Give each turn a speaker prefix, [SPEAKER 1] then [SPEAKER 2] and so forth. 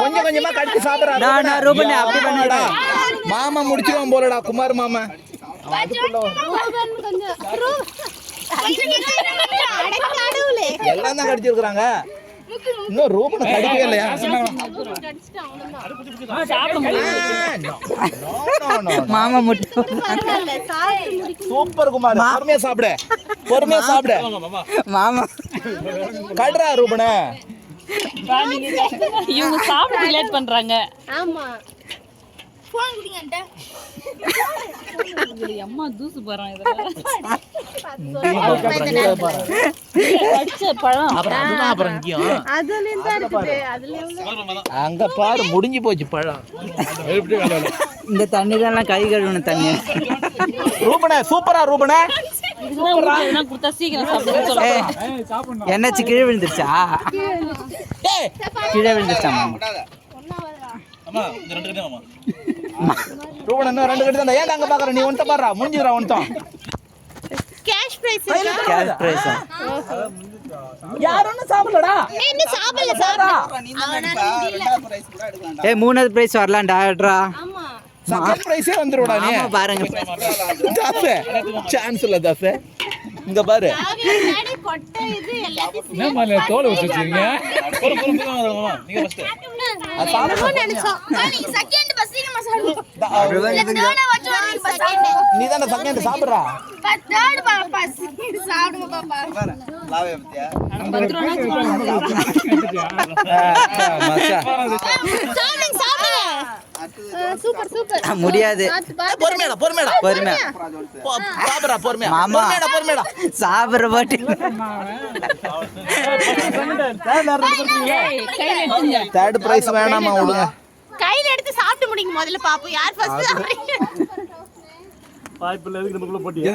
[SPEAKER 1] கொஞ்சம் கொஞ்சமா கடிச்சு சாப்பிடுறா. மாமா முடிச்சிருவான் போலடா குமார் மாமா. எல்லாம் தான் கடிச்சிருக்காங்க. இன்னும் ரூபனை கடிக்கவே இல்லையா?
[SPEAKER 2] மாமா முட்டு
[SPEAKER 1] சூப்பர் குமார். பொறுமையா சாப்பிடு, பொறுமையா சாப்பிடு
[SPEAKER 2] மாமா.
[SPEAKER 1] கடுறா ரூபனை.
[SPEAKER 3] இவங்க சாப்பிட லேட் பண்றாங்க.
[SPEAKER 4] ஆமா
[SPEAKER 3] அம்மா தூசு போறான்.
[SPEAKER 1] அங்க பாரு முடிஞ்சு போச்சு பழம்.
[SPEAKER 2] இந்த தண்ணி தான் கை கழுவணும் தண்ணி.
[SPEAKER 1] ரூபனே சூப்பரா ரூபனே.
[SPEAKER 3] கொடுத்தா சீக்கிரம் சாப்பிடுங்க.
[SPEAKER 2] என்னாச்சு கீழே விழுந்துருச்சா? கீழே விழுந்துருச்சா?
[SPEAKER 1] ரூபன் இன்னும் 2 கட்டு தான். ஏன் அங்க பாக்குற? நீ ஒன்ட்ட பாடுறா. முடிஞ்சுடா ஒன்ட்டோம்.
[SPEAKER 4] Cash prize
[SPEAKER 2] cash prize.
[SPEAKER 1] யாரும் சாப்பிடலடா.
[SPEAKER 4] என்ன சாப்பிடல சாப்பிடா.
[SPEAKER 2] ஏய் மூணாவது பிரைஸ் வரலாம்டா.
[SPEAKER 4] ஆமா
[SPEAKER 1] செகண்ட் பிரைஸே வந்துருடா நீ.
[SPEAKER 2] ஆமா பாருங்க.
[SPEAKER 1] தாசே சான்ஸ் இல்ல தாசே. இங்க பாரு.
[SPEAKER 4] டாடி கொட்டை இது எல்லாத்தையும்
[SPEAKER 5] என்ன மால தோலை வச்சிருக்கீங்க?
[SPEAKER 1] நீங்க ஃபர்ஸ்ட்.
[SPEAKER 4] நினைச்சோம். நீங்க செகண்ட் பஸ் சீக்கிரமா சாப்பிடுங்க.
[SPEAKER 1] நீ தான செகண்ட் சாப்பிடுறா.
[SPEAKER 4] தேர்ட் பஸ் சாப்பிடுங்க பாப்பா.
[SPEAKER 1] லாவே பத்தியா?
[SPEAKER 4] சாப்பிடுங்க சாப்பிடுங்க. Super super.
[SPEAKER 2] முடியாது.
[SPEAKER 1] பொறுமையா பொறுமையா
[SPEAKER 2] பொறுமையா
[SPEAKER 1] சாப்பிடுறா. பொறுமையா
[SPEAKER 2] மாமா.
[SPEAKER 1] பொறுமையா
[SPEAKER 2] சாப்பிடுற பாட்டு.
[SPEAKER 1] தேர்ட் பிரைஸ் வேணாமா விடுங்க.
[SPEAKER 4] கையில எடுத்து சாப்பிட்டு முடிங்க முதல்ல பாப்போம் யார் ஃபர்ஸ்ட் சாப்பிடுறீங்க.
[SPEAKER 5] வாய்ப்பு இல்லை. எதுக்கு நமக்குள்ள போட்டியா?